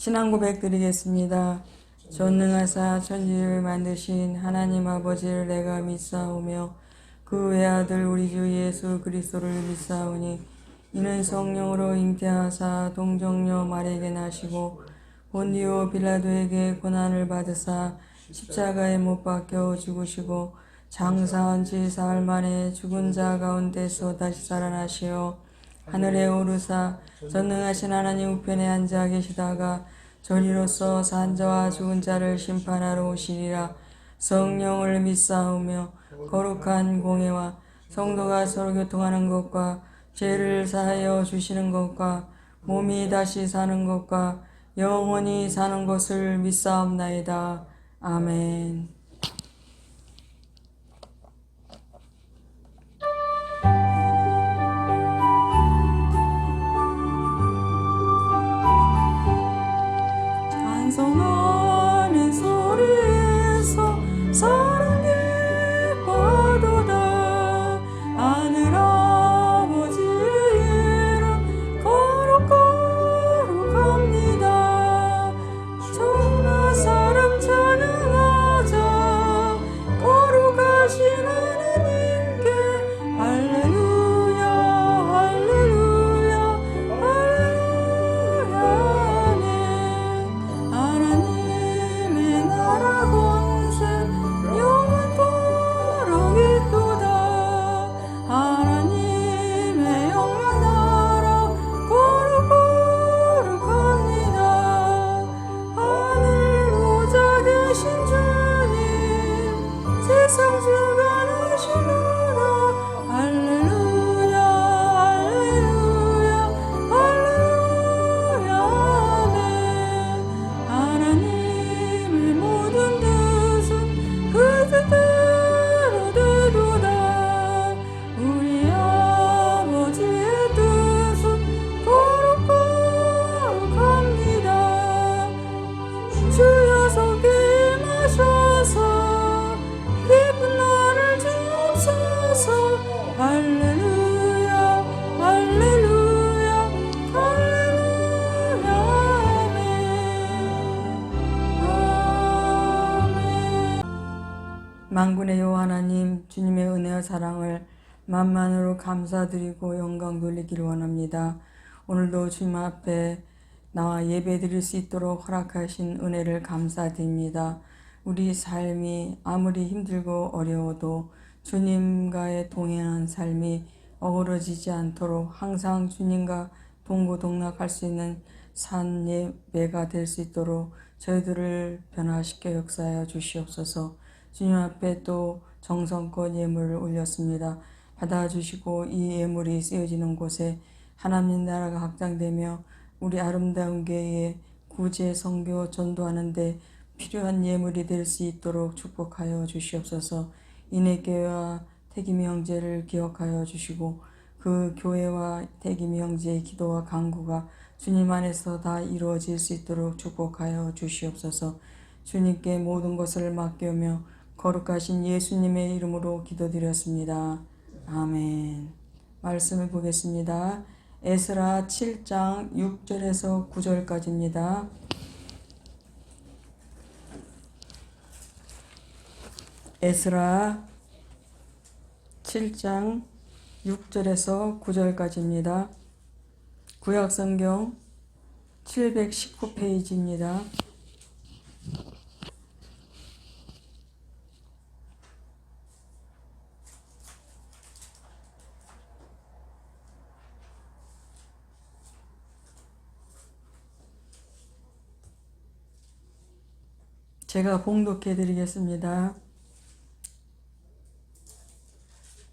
신앙 고백 드리겠습니다. 전능하사 천지를 만드신 하나님 아버지를 내가 믿사오며 그 외아들 우리 주 예수 그리스도를 믿사오니 이는 성령으로 잉태하사 동정녀 마리아에게 나시고 본디오 빌라도에게 고난을 받으사 십자가에 못 박혀 죽으시고 장사한 지 사흘 만에 죽은 자 가운데서 다시 살아나시어 하늘에 오르사 전능하신 하나님 우편에 앉아 계시다가 저리로서 산 자와 죽은 자를 심판하러 오시리라. 성령을 믿사오며 거룩한 공회와 성도가 서로 교통하는 것과 죄를 사하여 주시는 것과 몸이 다시 사는 것과 영원히 사는 것을 믿사옵나이다. 아멘. 찬송하는 소리에서 사랑에 파도다. 하늘 아버지의 이름 거룩거룩합니다. 천하 사람 찬양하자. 거룩하신 하나님께 할렐루야 할렐루야 할렐루야 아멘. 하나님의 나라 권세 영원토록 있도다. 하나님의 영원 나라 거룩거룩합니다. 하늘 보좌 되신 주님 세상 주관하시노라. 할렐루야 할렐루야 할렐루야 아멘. 하나님의 모든 뜻은 그 뜻대로 되도다. 우리 아버지의 뜻은 거룩거룩합니다. 주여 속에 임하셔서 깊은 나를 주옵소서. 할렐루야 할렐루야 할렐루야 아멘. 아멘. 만군의 여호와 하나님, 주님의 은혜와 사랑을 만만으로 감사드리고 영광 돌리기를 원합니다. 오늘도 주님 앞에 나와 예배 드릴 수 있도록 허락하신 은혜를 감사드립니다. 우리 삶이 아무리 힘들고 어려워도 주님과의 동행한 삶이 어그러지지 않도록 항상 주님과 동고동락할 수 있는 산 예배가 될 수 있도록 저희들을 변화시켜 역사하여 주시옵소서. 주님 앞에 또 정성껏 예물을 올렸습니다. 받아주시고 이 예물이 쓰여지는 곳에 하나님 나라가 확장되며 우리 아름다운 교회의 구제, 선교, 전도하는 데 필요한 예물이 될 수 있도록 축복하여 주시옵소서. 인해교회와 태김이 형제를 기억하여 주시고 그 교회와 태김이 형제의 기도와 간구가 주님 안에서 다 이루어질 수 있도록 축복하여 주시옵소서. 주님께 모든 것을 맡기며 거룩하신 예수님의 이름으로 기도드렸습니다. 아멘. 말씀을 보겠습니다. 에스라 7장 6절에서 9절까지입니다. 에스라 7장 6절에서 9절까지입니다. 구약성경 719페이지입니다. 제가 봉독해 드리겠습니다.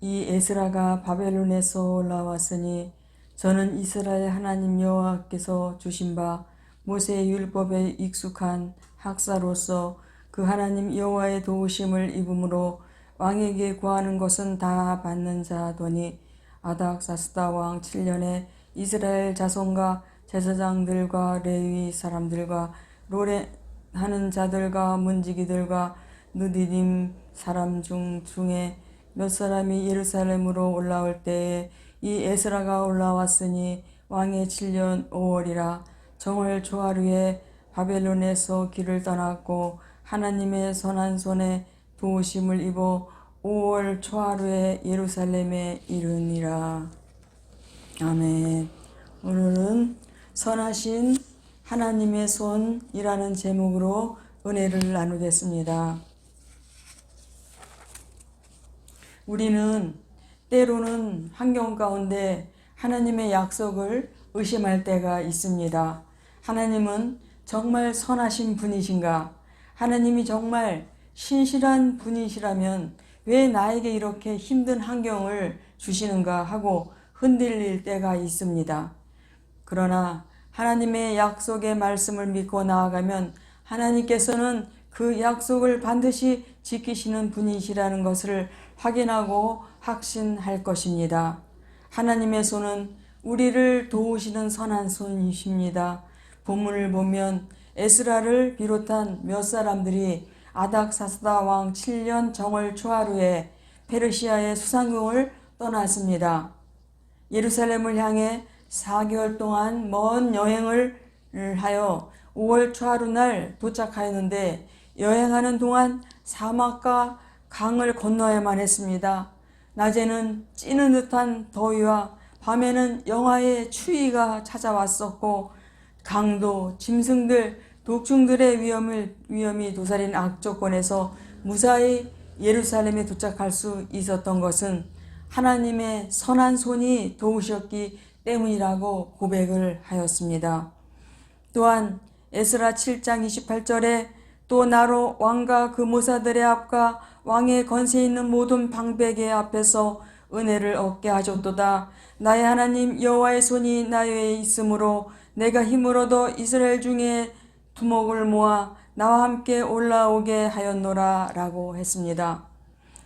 이 에스라가 바벨론에서 올라왔으니 저는 이스라엘 하나님 여호와께서 주신 바 모세의 율법에 익숙한 학사로서 그 하나님 여호와의 도우심을 입음으로 왕에게 구하는 것은 다 받는 자더니 아닥사스다 왕 7년에 이스라엘 자손과 제사장들과 레위 사람들과 노래하는 자들과 문지기들과 느디님 사람 중에 몇 사람이 예루살렘으로 올라올 때에 이 에스라가 올라왔으니 왕의 7년 5월이라 정월 초하루에 바벨론에서 길을 떠났고 하나님의 선한 손에 도우심을 입어 5월 초하루에 예루살렘에 이르니라. 아멘. 오늘은 선하신 하나님의 손이라는 제목으로 은혜를 나누겠습니다. 우리는 때로는 환경 가운데 하나님의 약속을 의심할 때가 있습니다. 하나님은 정말 선하신 분이신가? 하나님이 정말 신실한 분이시라면 왜 나에게 이렇게 힘든 환경을 주시는가 하고 흔들릴 때가 있습니다. 그러나 하나님의 약속의 말씀을 믿고 나아가면 하나님께서는 그 약속을 반드시 지키시는 분이시라는 것을 확인하고 확신할 것입니다. 하나님의 손은 우리를 도우시는 선한 손이십니다. 본문을 보면 에스라를 비롯한 몇 사람들이 아닥사스다 왕 7년 정월 초하루에 페르시아의 수상궁을 떠났습니다. 예루살렘을 향해 4개월 동안 먼 여행을 하여 5월 초하루 날 도착하였는데 여행하는 동안 사막과 강을 건너야만 했습니다. 낮에는 찌는 듯한 더위와 밤에는 영하의 추위가 찾아왔었고 강도, 짐승들, 독충들의 위험이 도사린 악조건에서 무사히 예루살렘에 도착할 수 있었던 것은 하나님의 선한 손이 도우셨기 때문이라고 고백을 하였습니다. 또한 에스라 7장 28절에 또 나로 왕과 그 모사들의 앞과 왕의 권세 있는 모든 방백의 앞에서 은혜를 얻게 하셨도다. 나의 하나님 여호와의 손이 나에 있으므로 내가 힘을 얻어 이스라엘 중에 두목을 모아 나와 함께 올라오게 하였노라 라고 했습니다.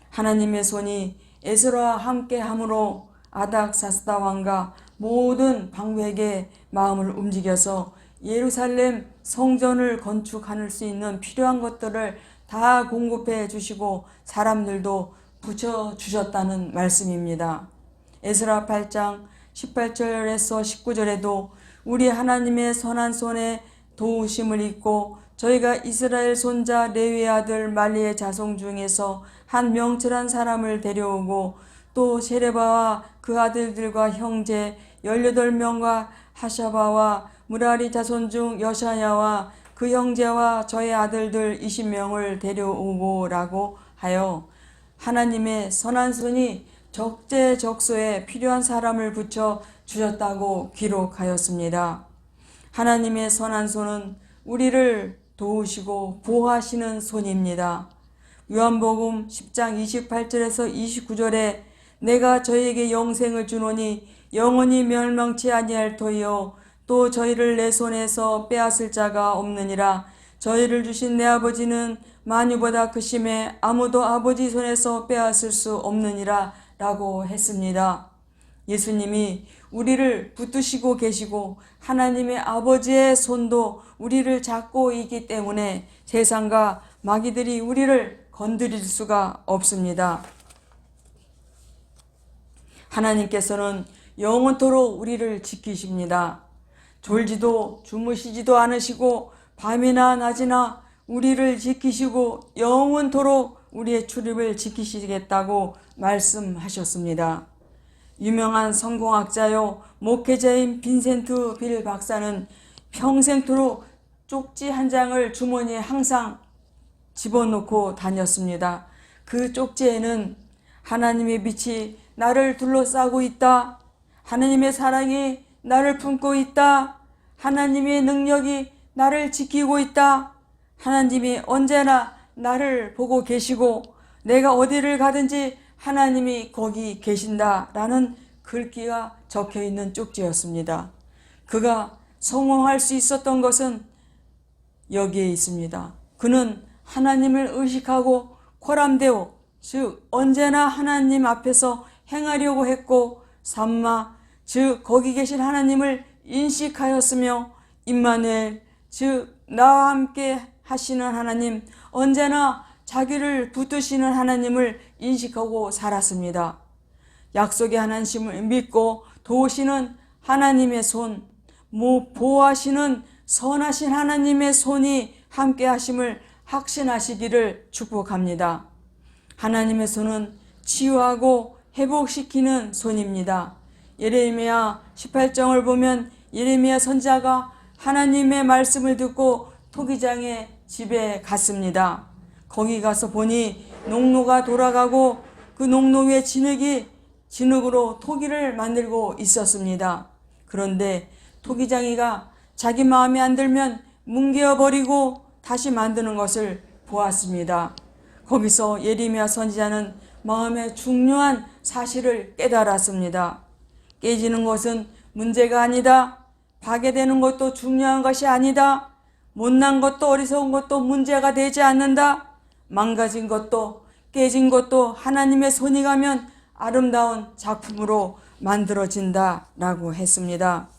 하나님의 손이 에스라와 함께 함으로 아닥사스다 왕과 모든 방백의 마음을 움직여서 예루살렘 성전을 건축할 수 있는 필요한 것들을 다 공급해 주시고 사람들도 붙여주셨다는 말씀입니다. 에스라 8장 18절에서 19절에도 우리 하나님의 선한 손에 도우심을 입고 저희가 이스라엘 손자 레위의 아들 말리의 자손 중에서 한 명철한 사람을 데려오고 또 세레바와 그 아들들과 형제 18명과 하샤바와 무라리 자손 중 여샤야와 그 형제와 저의 아들들 20명을 데려오고 라고 하여 하나님의 선한 손이 적재적소에 필요한 사람을 붙여 주셨다고 기록하였습니다. 하나님의 선한 손은 우리를 도우시고 보호하시는 손입니다. 요한복음 10장 28절에서 29절에 내가 저희에게 영생을 주노니 영원히 멸망치 아니할 터이요 또 저희를 내 손에서 빼앗을 자가 없느니라. 저희를 주신 내 아버지는 만유보다 크심에 아무도 아버지 손에서 빼앗을 수 없느니라 라고 했습니다. 예수님이 우리를 붙드시고 계시고 하나님의 아버지의 손도 우리를 잡고 있기 때문에 세상과 마귀들이 우리를 건드릴 수가 없습니다. 하나님께서는 영원토록 우리를 지키십니다. 졸지도 주무시지도 않으시고 밤이나 낮이나 우리를 지키시고 영원토록 우리의 출입을 지키시겠다고 말씀하셨습니다. 유명한 성공학자요 목회자인 빈센트 빌 박사는 평생토록 쪽지 한 장을 주머니에 항상 집어넣고 다녔습니다. 그 쪽지에는 하나님의 빛이 나를 둘러싸고 있다. 하나님의 사랑이 나를 품고 있다. 하나님의 능력이 나를 지키고 있다. 하나님이 언제나 나를 보고 계시고 내가 어디를 가든지 하나님이 거기 계신다 라는 글귀가 적혀있는 쪽지였습니다. 그가 성공할 수 있었던 것은 여기에 있습니다. 그는 하나님을 의식하고 코람데오 즉 언제나 하나님 앞에서 행하려고 했고 삼마 즉 거기 계신 하나님을 인식하였으며 임마누엘 즉 나와 함께 하시는 하나님 언제나 자기를 붙드시는 하나님을 인식하고 살았습니다. 약속의 하나님을 믿고 도우시는 하나님의 손, 보호하시는 선하신 하나님의 손이 함께 하심을 확신하시기를 축복합니다. 하나님의 손은 치유하고 회복시키는 손입니다. 예레미야 18장을 보면 예레미야 선지자가 하나님의 말씀을 듣고 토기장의 집에 갔습니다. 거기 가서 보니 농로가 돌아가고 그 농로 위에 진흙으로 토기를 만들고 있었습니다. 그런데 토기장이가 자기 마음에 안 들면 뭉개어버리고 다시 만드는 것을 보았습니다. 거기서 예레미야 선지자는 마음의 중요한 사실을 깨달았습니다. 깨지는 것은 문제가 아니다. 파괴되는 것도 중요한 것이 아니다. 못난 것도 어리석은 것도 문제가 되지 않는다. 망가진 것도 깨진 것도 하나님의 손이 가면 아름다운 작품으로 만들어진다 라고 했습니다.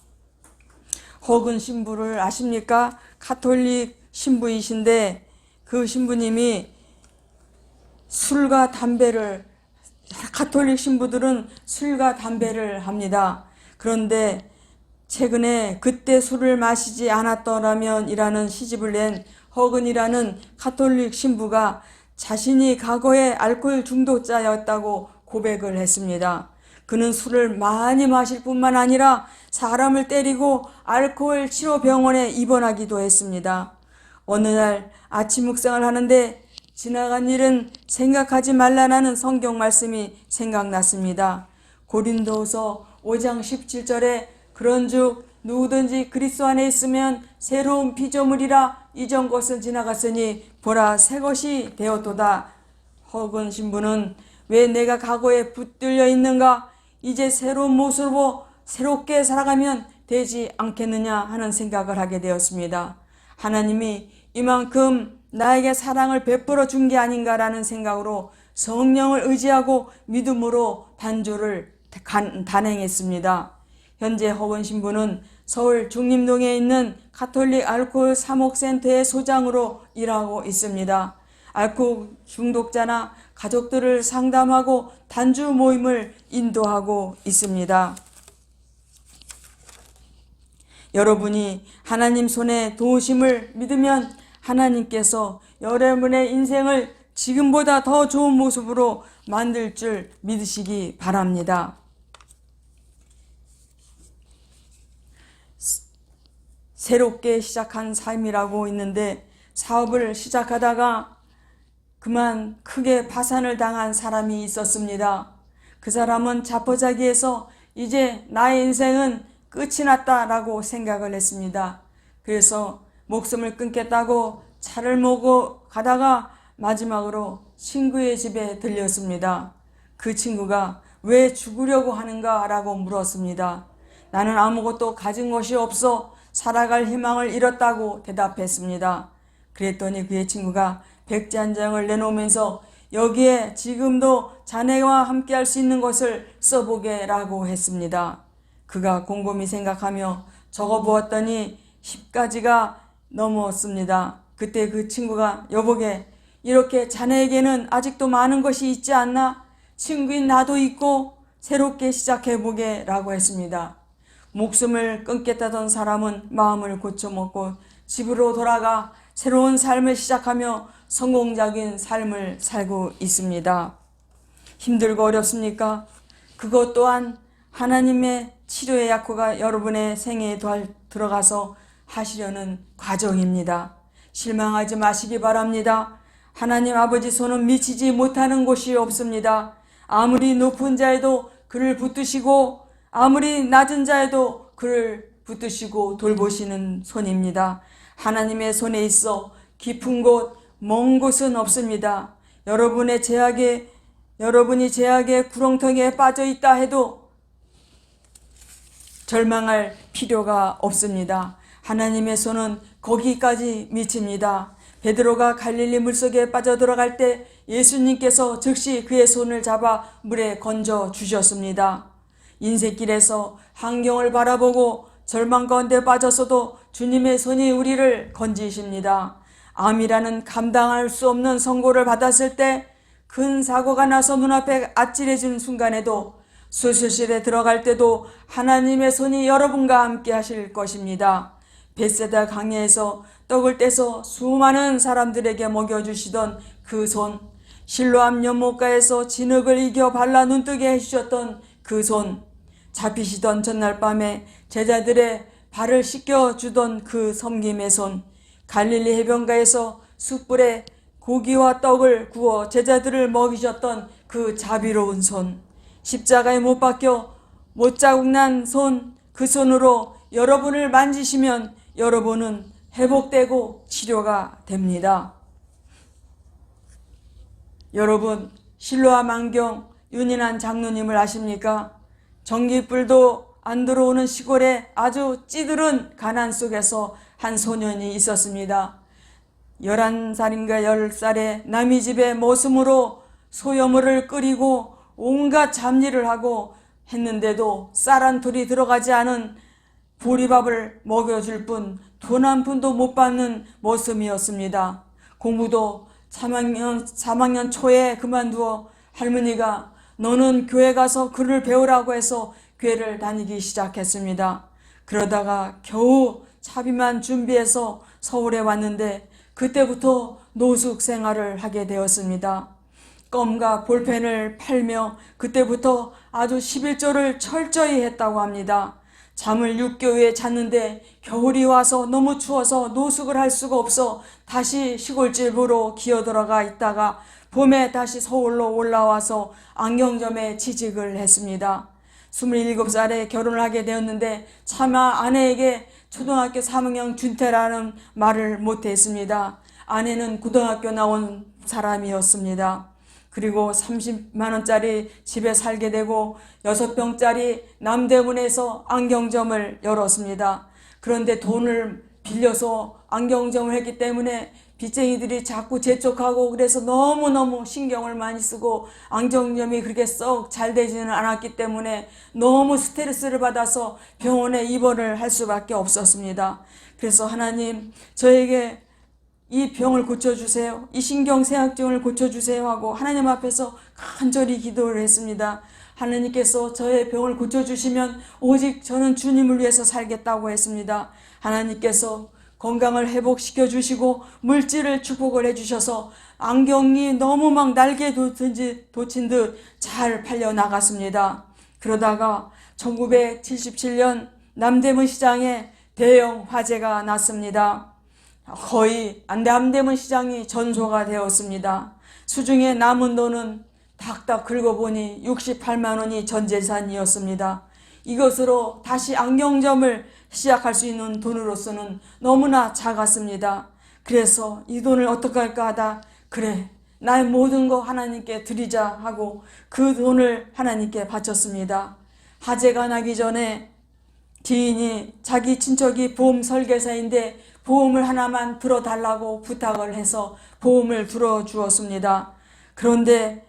허근 신부를 아십니까? 가톨릭 신부이신데 그 신부님이 술과 담배를, 가톨릭 신부들은 술과 담배를 합니다. 그런데 최근에 그때 술을 마시지 않았더라면 이라는 시집을 낸 허근이라는 가톨릭 신부가 자신이 과거에 알코올 중독자였다고 고백을 했습니다. 그는 술을 많이 마실 뿐만 아니라 사람을 때리고 알코올 치료병원에 입원하기도 했습니다. 어느 날 아침 묵상을 하는데 지나간 일은 생각하지 말라는 성경 말씀이 생각났습니다. 고린도후서 5장 17절에 그런즉 누구든지 그리스도 안에 있으면 새로운 피조물이라 이전 것은 지나갔으니 보라 새 것이 되었도다. 허근 신부는 왜 내가 과거에 붙들려 있는가? 이제 새로운 모습으로 새롭게 살아가면 되지 않겠느냐 하는 생각을 하게 되었습니다. 하나님이 이만큼 나에게 사랑을 베풀어 준 게 아닌가라는 생각으로 성령을 의지하고 믿음으로 단조를 단행했습니다. 현재 허근 신부는 서울 중림동에 있는 가톨릭 알코올 사목센터의 소장으로 일하고 있습니다. 알코올 중독자나 가족들을 상담하고 단주 모임을 인도하고 있습니다. 여러분이 하나님 손에 도우심을 믿으면 하나님께서 여러분의 인생을 지금보다 더 좋은 모습으로 만들 줄 믿으시기 바랍니다. 새롭게 시작한 삶이라고 있는데 사업을 시작하다가 그만 크게 파산을 당한 사람이 있었습니다. 그 사람은 자포자기해서 이제 나의 인생은 끝이 났다라고 생각을 했습니다. 그래서 목숨을 끊겠다고 차를 몰고 가다가 마지막으로 친구의 집에 들렸습니다. 그 친구가 왜 죽으려고 하는가 라고 물었습니다. 나는 아무것도 가진 것이 없어 살아갈 희망을 잃었다고 대답했습니다. 그랬더니 그의 친구가 백지 한 장을 내놓으면서 여기에 지금도 자네와 함께 할 수 있는 것을 써보게 라고 했습니다. 그가 곰곰이 생각하며 적어보았더니 10가지가 넘었습니다. 그때 그 친구가 여보게 이렇게 자네에게는 아직도 많은 것이 있지 않나? 친구인 나도 있고 새롭게 시작해보게 라고 했습니다. 목숨을 끊겠다던 사람은 마음을 고쳐먹고 집으로 돌아가 새로운 삶을 시작하며 성공적인 삶을 살고 있습니다. 힘들고 어렵습니까? 그것 또한 하나님의 치료의 약효가 여러분의 생애에 들어가서 하시려는 과정입니다. 실망하지 마시기 바랍니다. 하나님 아버지 손은 미치지 못하는 곳이 없습니다. 아무리 높은 자에도 그를 붙드시고 아무리 낮은 자에도 그를 붙드시고 돌보시는 손입니다. 하나님의 손에 있어 깊은 곳, 먼 곳은 없습니다. 여러분이 제약의 구렁텅이에 빠져 있다 해도 절망할 필요가 없습니다. 하나님의 손은 거기까지 미칩니다. 베드로가 갈릴리 물속에 빠져들어갈 때 예수님께서 즉시 그의 손을 잡아 물에 건져 주셨습니다. 인생길에서 환경을 바라보고 절망 가운데 빠졌어도 주님의 손이 우리를 건지십니다. 암이라는 감당할 수 없는 선고를 받았을 때 큰 사고가 나서 눈앞에 아찔해진 순간에도 수술실에 들어갈 때도 하나님의 손이 여러분과 함께 하실 것입니다. 벳세다 강야에서 떡을 떼서 수많은 사람들에게 먹여주시던 그 손, 실로암 연못가에서 진흙을 이겨 발라 눈뜨게 해주셨던 그 손, 잡히시던 전날 밤에 제자들의 발을 씻겨주던 그 섬김의 손, 갈릴리 해변가에서 숯불에 고기와 떡을 구워 제자들을 먹이셨던 그 자비로운 손, 십자가에 못 박혀 못자국 난 손, 그 손으로 여러분을 만지시면 여러분은 회복되고 치료가 됩니다. 여러분, 실로암 안경 윤인한 장로님을 아십니까? 전기불도 안 들어오는 시골에 아주 찌들은 가난 속에서 한 소년이 있었습니다. 11살인가 10살에 남의 집에 모습으로 소여물을 끓이고 온갖 잡일을 하고 했는데도 쌀 한 톨이 들어가지 않은 보리밥을 먹여줄 뿐 돈 한 푼도 못 받는 모습이었습니다. 공부도 3학년 초에 그만두어 할머니가 너는 교회 가서 글을 배우라고 해서 교회를 다니기 시작했습니다. 그러다가 겨우 차비만 준비해서 서울에 왔는데 그때부터 노숙 생활을 하게 되었습니다. 껌과 볼펜을 팔며 그때부터 아주 11조를 철저히 했다고 합니다. 잠을 6개월에 잤는데 겨울이 와서 너무 추워서 노숙을 할 수가 없어 다시 시골집으로 기어들어가 있다가 봄에 다시 서울로 올라와서 안경점에 취직을 했습니다. 27살에 결혼을 하게 되었는데 차마 아내에게 초등학교 3학년 준태라는 말을 못했습니다. 아내는 고등학교 나온 사람이었습니다. 그리고 30만 원짜리 집에 살게 되고 6평짜리 남대문에서 안경점을 열었습니다. 그런데 돈을 빌려서 안경점을 했기 때문에 빚쟁이들이 자꾸 재촉하고 그래서 너무너무 신경을 많이 쓰고 안경점이 그렇게 썩 잘 되지는 않았기 때문에 너무 스트레스를 받아서 병원에 입원을 할 수밖에 없었습니다. 그래서 하나님 저에게 이 병을 고쳐주세요. 이 신경쇠약증을 고쳐주세요 하고 하나님 앞에서 간절히 기도를 했습니다. 하나님께서 저의 병을 고쳐주시면 오직 저는 주님을 위해서 살겠다고 했습니다. 하나님께서 건강을 회복시켜 주시고 물질을 축복을 해주셔서 안경이 너무 막 날개 돋친 듯 잘 팔려 나갔습니다. 그러다가 1977년 남대문 시장에 대형 화재가 났습니다. 거의 남대문 시장이 전소가 되었습니다. 수중에 남은 돈은 닥닥 긁어보니 68만 원이 전 재산이었습니다. 이것으로 다시 안경점을 시작할 수 있는 돈으로서는 너무나 작았습니다. 그래서 이 돈을 어떻게 할까 하다 그래 나의 모든 거 하나님께 드리자 하고 그 돈을 하나님께 바쳤습니다. 화재가 나기 전에 지인이 자기 친척이 보험 설계사인데 보험을 하나만 들어달라고 부탁을 해서 보험을 들어주었습니다. 그런데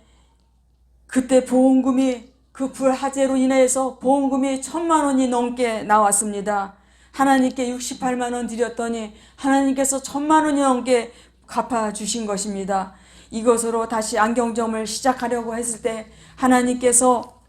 그때 보험금이 그 불화재로 인해서 보험금이 1,000만 원이 넘게 나왔습니다. 하나님께 68만 원 드렸더니 하나님께서 1,000만 원이 넘게 갚아주신 것입니다. 이것으로 다시 안경점을 시작하려고 했을 때 하나님께서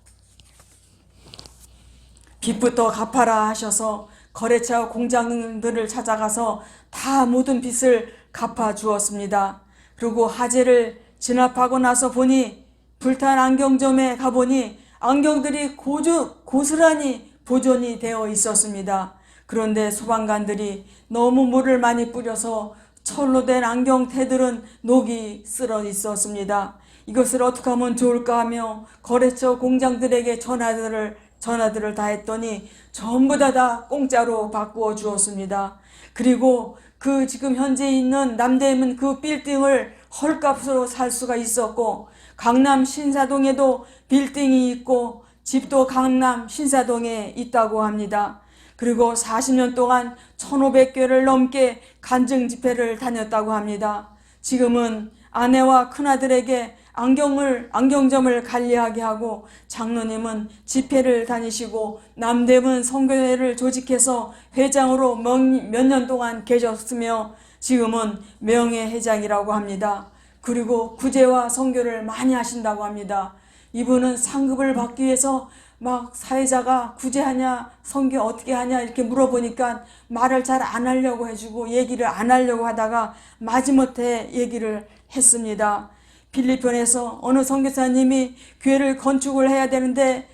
빚부터 갚아라 하셔서 거래처 공장들을 찾아가서 다 모든 빚을 갚아주었습니다. 그리고 화재를 진압하고 나서 보니 불탄 안경점에 가보니 안경들이 고스란히 보존이 되어 있었습니다. 그런데 소방관들이 너무 물을 많이 뿌려서 철로 된 안경테들은 녹이 쓸어 있었습니다. 이것을 어떻게 하면 좋을까 하며 거래처 공장들에게 전화들을 다 했더니 전부 다 공짜로 바꾸어 주었습니다. 그리고 그 지금 현재 있는 남대문 그 빌딩을 헐값으로 살 수가 있었고 강남 신사동에도 빌딩이 있고 집도 강남 신사동에 있다고 합니다. 그리고 40년 동안 1,500개를 넘게 간증 집회를 다녔다고 합니다. 지금은 아내와 큰아들에게 안경점을 관리하게 하고 장로님은 집회를 다니시고 남대문 선교회를 조직해서 회장으로 몇 년 동안 계셨으며 지금은 명예회장이라고 합니다. 그리고 구제와 선교를 많이 하신다고 합니다. 이분은 상급을 받기 위해서 막 사회자가 구제하냐, 선교 어떻게 하냐 이렇게 물어보니까 말을 잘 안 하려고 해주고 얘기를 안 하려고 하다가 마지못해 얘기를 했습니다. 필리핀에서 어느 선교사님이 교회를 건축을 해야 되는데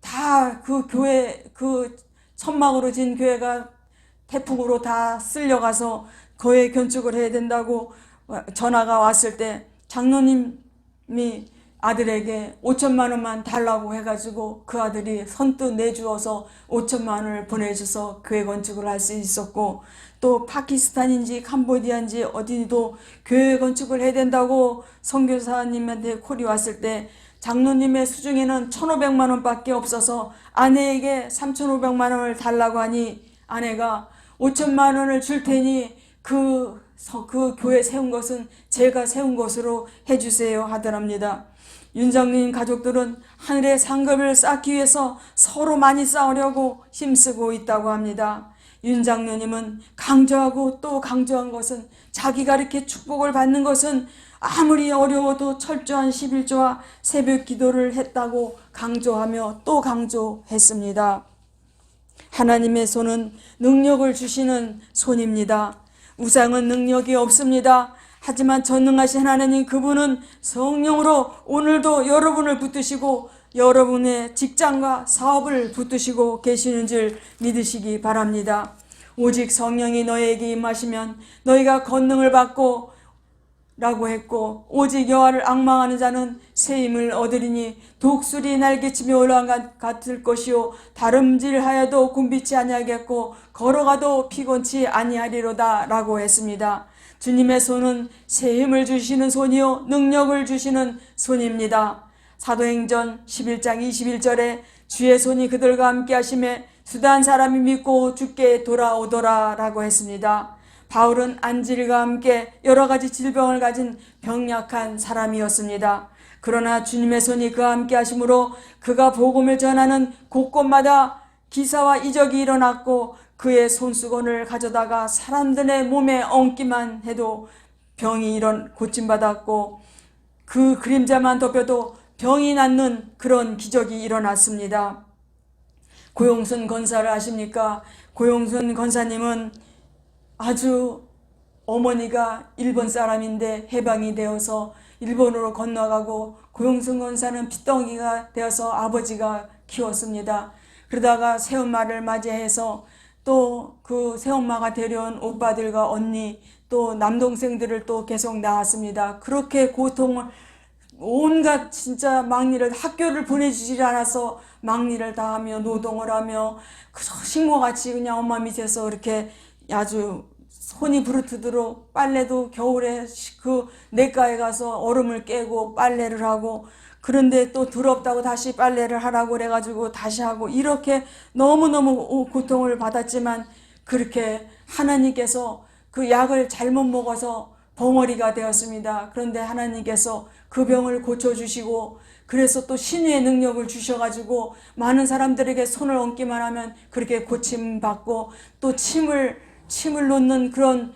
다 그 교회, 그 천막으로 진 교회가 태풍으로 다 쓸려가서 교회 건축을 해야 된다고 전화가 왔을 때 장로님이 아들에게 5천만 원만 달라고 해가지고 그 아들이 선뜻 내주어서 5천만 원을 보내줘서 교회 건축을 할 수 있었고, 또 파키스탄인지 캄보디아인지 어디도 교회 건축을 해야 된다고 선교사님한테 콜이 왔을 때 장로님의 수중에는 1,500만 원밖에 없어서 아내에게 3,500만 원을 달라고 하니 아내가 5천만 원을 줄 테니 그 교회 세운 것은 제가 세운 것으로 해주세요 하더랍니다. 윤장로님 가족들은 하늘의 상급을 쌓기 위해서 서로 많이 싸우려고 힘쓰고 있다고 합니다. 윤 장로님은 강조하고 또 강조한 것은 자기가 이렇게 축복을 받는 것은 아무리 어려워도 철저한 11조와 새벽 기도를 했다고 강조하며 또 강조했습니다. 하나님의 손은 능력을 주시는 손입니다. 우상은 능력이 없습니다. 하지만 전능하신 하나님, 그분은 성령으로 오늘도 여러분을 붙드시고 여러분의 직장과 사업을 붙드시고 계시는 줄 믿으시기 바랍니다. 오직 성령이 너희에게 임하시면 너희가 권능을 받고 라고 했고, 오직 여호와를 앙망하는 자는 새 힘을 얻으리니 독수리 날개치며 올라간 같을 것이요 다름질하여도 굼비치 아니하겠고 걸어가도 피곤치 아니하리로다 라고 했습니다. 주님의 손은 새 힘을 주시는 손이요 능력을 주시는 손입니다. 사도행전 11장 21절에 주의 손이 그들과 함께 하심에 수단 사람이 믿고 주께 돌아오더라 라고 했습니다. 바울은 안질과 함께 여러 가지 질병을 가진 병약한 사람이었습니다. 그러나 주님의 손이 그와 함께 하심으로 그가 복음을 전하는 곳곳마다 기사와 이적이 일어났고, 그의 손수건을 가져다가 사람들의 몸에 얹기만 해도 병이 고침받았고, 그 그림자만 덮여도 병이 낫는 그런 기적이 일어났습니다. 고용순 권사를 아십니까? 고용순 권사님은 아주 어머니가 일본 사람인데 해방이 되어서 일본으로 건너가고, 고용순 권사는 핏덩이가 되어서 아버지가 키웠습니다. 그러다가 새엄마를 맞이해서 또 그 새엄마가 데려온 오빠들과 언니 또 남동생들을 또 계속 낳았습니다. 그렇게 고통을 온갖 진짜 막리를, 학교를 보내주지 않아서 막리를 다 하며 노동을 하며 식모같이 그냥 엄마 밑에서 이렇게 아주 손이 부르트도록 빨래도 겨울에 그 냇가에 가서 얼음을 깨고 빨래를 하고, 그런데 또 더럽다고 다시 빨래를 하라고 그래가지고 다시 하고, 이렇게 너무너무 고통을 받았지만 그렇게 하나님께서 그 약을 잘못 먹어서 벙어리가 되었습니다. 그런데 하나님께서 그 병을 고쳐주시고, 그래서 또 신유의 능력을 주셔가지고 많은 사람들에게 손을 얹기만 하면 그렇게 고침받고, 또 침을 놓는 그런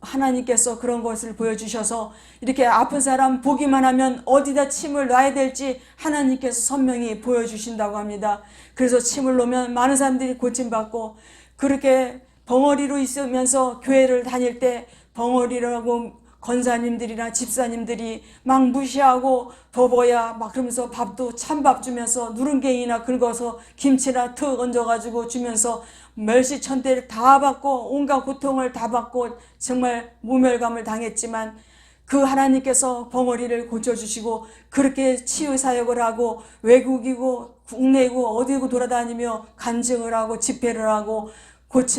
하나님께서 그런 것을 보여주셔서 이렇게 아픈 사람 보기만 하면 어디다 침을 놔야 될지 하나님께서 선명히 보여주신다고 합니다. 그래서 침을 놓으면 많은 사람들이 고침받고, 그렇게 벙어리로 있으면서 교회를 다닐 때 벙어리라고 권사님들이나 집사님들이 막 무시하고 버버야 막 그러면서 밥도 찬밥 주면서 누룽갱이나 긁어서 김치나 턱 얹어가지고 주면서 멸시천대를 다 받고 온갖 고통을 다 받고 정말 모멸감을 당했지만, 그 하나님께서 벙어리를 고쳐주시고 그렇게 치유사역을 하고 외국이고 국내이고 어디고 돌아다니며 간증을 하고 집회를 하고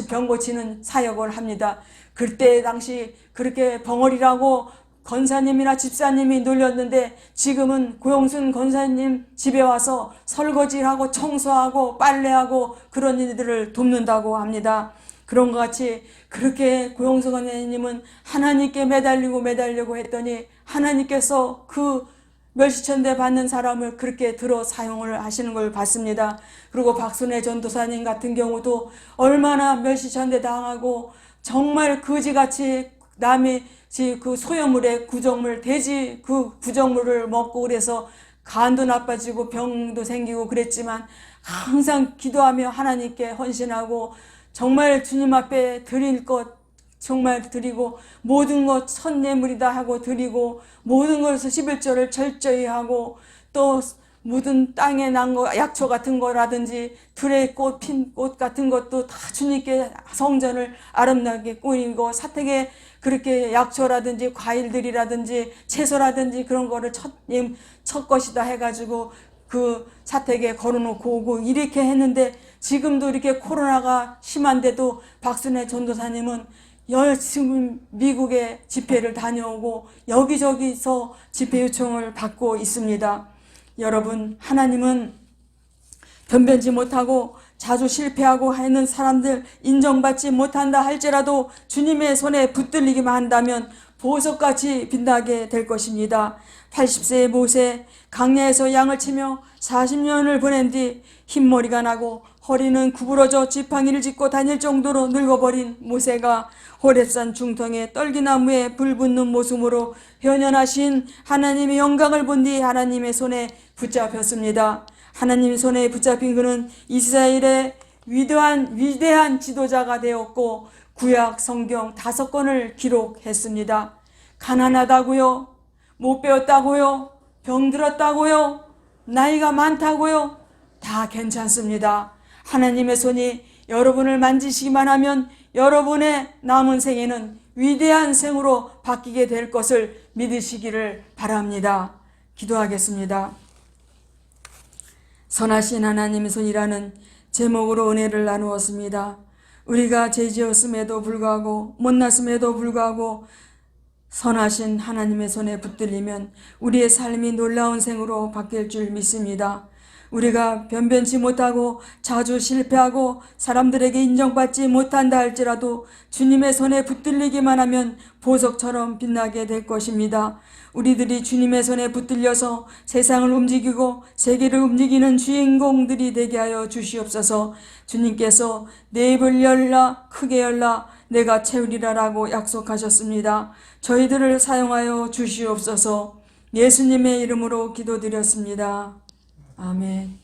병 고치는 사역을 합니다. 그때 당시 그렇게 벙어리라고 권사님이나 집사님이 놀렸는데, 지금은 고용순 권사님 집에 와서 설거지하고 청소하고 빨래하고 그런 일들을 돕는다고 합니다. 그런 것 같이 그렇게 고용순 권사님은 하나님께 매달리고 했더니 하나님께서 그 멸시천대 받는 사람을 그렇게 들어 사용을 하시는 걸 봤습니다. 그리고 박순애 전도사님 같은 경우도 얼마나 멸시천대 당하고 정말 거지같이 남의 그 소유물의 구정물, 돼지 그 구정물을 먹고 그래서 간도 나빠지고 병도 생기고 그랬지만 항상 기도하며 하나님께 헌신하고 정말 주님 앞에 드릴 것 정말 드리고 모든 것 선예물이다 하고 드리고 모든 것을 11조를 철저히 하고 또 모든 땅에 난 거 약초 같은 거라든지 들의 꽃, 핀 꽃 같은 것도 다 주님께 성전을 아름답게 꾸미고 사택에 그렇게 약초라든지 과일들이라든지 채소라든지 그런 거를 첫 것이다 해가지고 그 사택에 걸어놓고 오고 이렇게 했는데 지금도 이렇게 코로나가 심한데도 박순애 전도사님은 열심히 미국에 집회를 다녀오고 여기저기서 집회 요청을 받고 있습니다. 여러분, 하나님은 변변치 못하고 자주 실패하고 하는 사람들 인정받지 못한다 할지라도 주님의 손에 붙들리기만 한다면 보석같이 빛나게 될 것입니다. 80세의 모세, 강야에서 양을 치며 40년을 보낸 뒤 흰머리가 나고 허리는 구부러져 지팡이를 짚고 다닐 정도로 늙어버린 모세가 호렙산 중통에 떨기나무에 불 붙는 모습으로 현현하신 하나님의 영광을 본 뒤 하나님의 손에 붙잡혔습니다. 하나님의 손에 붙잡힌 그는 이스라엘의 위대한 지도자가 되었고 구약 성경 5권을 기록했습니다. 가난하다고요? 못 배웠다고요? 병들었다고요? 나이가 많다고요? 다 괜찮습니다. 하나님의 손이 여러분을 만지시기만 하면 여러분의 남은 생에는 위대한 생으로 바뀌게 될 것을 믿으시기를 바랍니다. 기도하겠습니다. 선하신 하나님의 손이라는 제목으로 은혜를 나누었습니다. 우리가 죄지었음에도 불구하고 못났음에도 불구하고 선하신 하나님의 손에 붙들리면 우리의 삶이 놀라운 생으로 바뀔 줄 믿습니다. 우리가 변변치 못하고 자주 실패하고 사람들에게 인정받지 못한다 할지라도 주님의 손에 붙들리기만 하면 보석처럼 빛나게 될 것입니다. 우리들이 주님의 손에 붙들려서 세상을 움직이고 세계를 움직이는 주인공들이 되게 하여 주시옵소서. 주님께서 내 입을 열라 크게 열라 내가 채우리라 라고 약속하셨습니다. 저희들을 사용하여 주시옵소서. 예수님의 이름으로 기도드렸습니다. 아멘.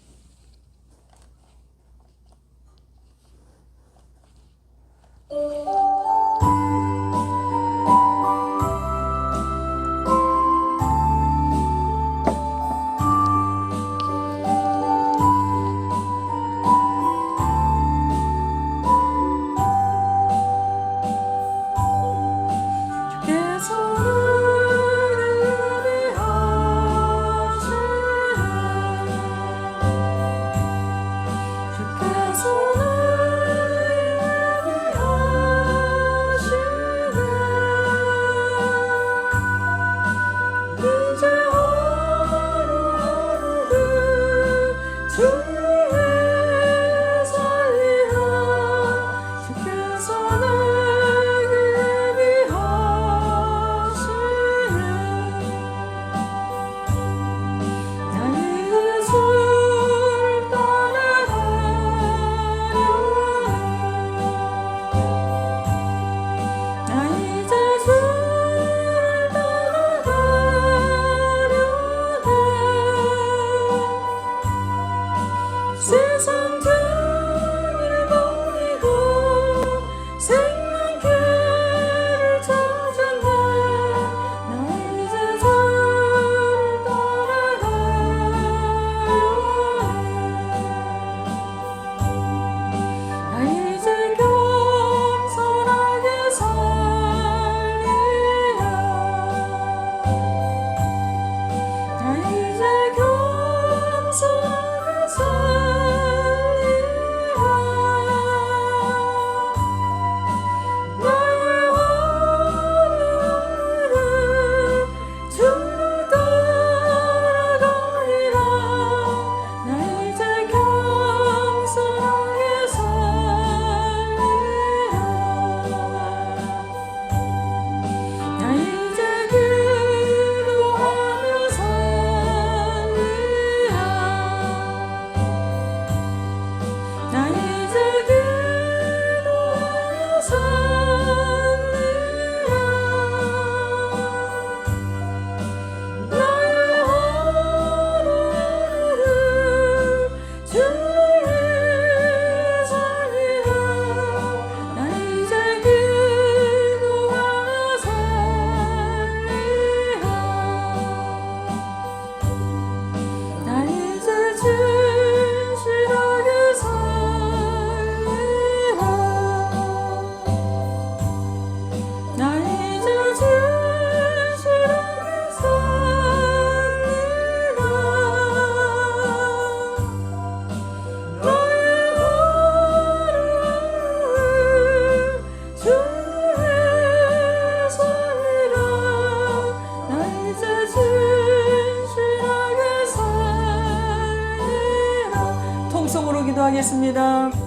기도하겠습니다.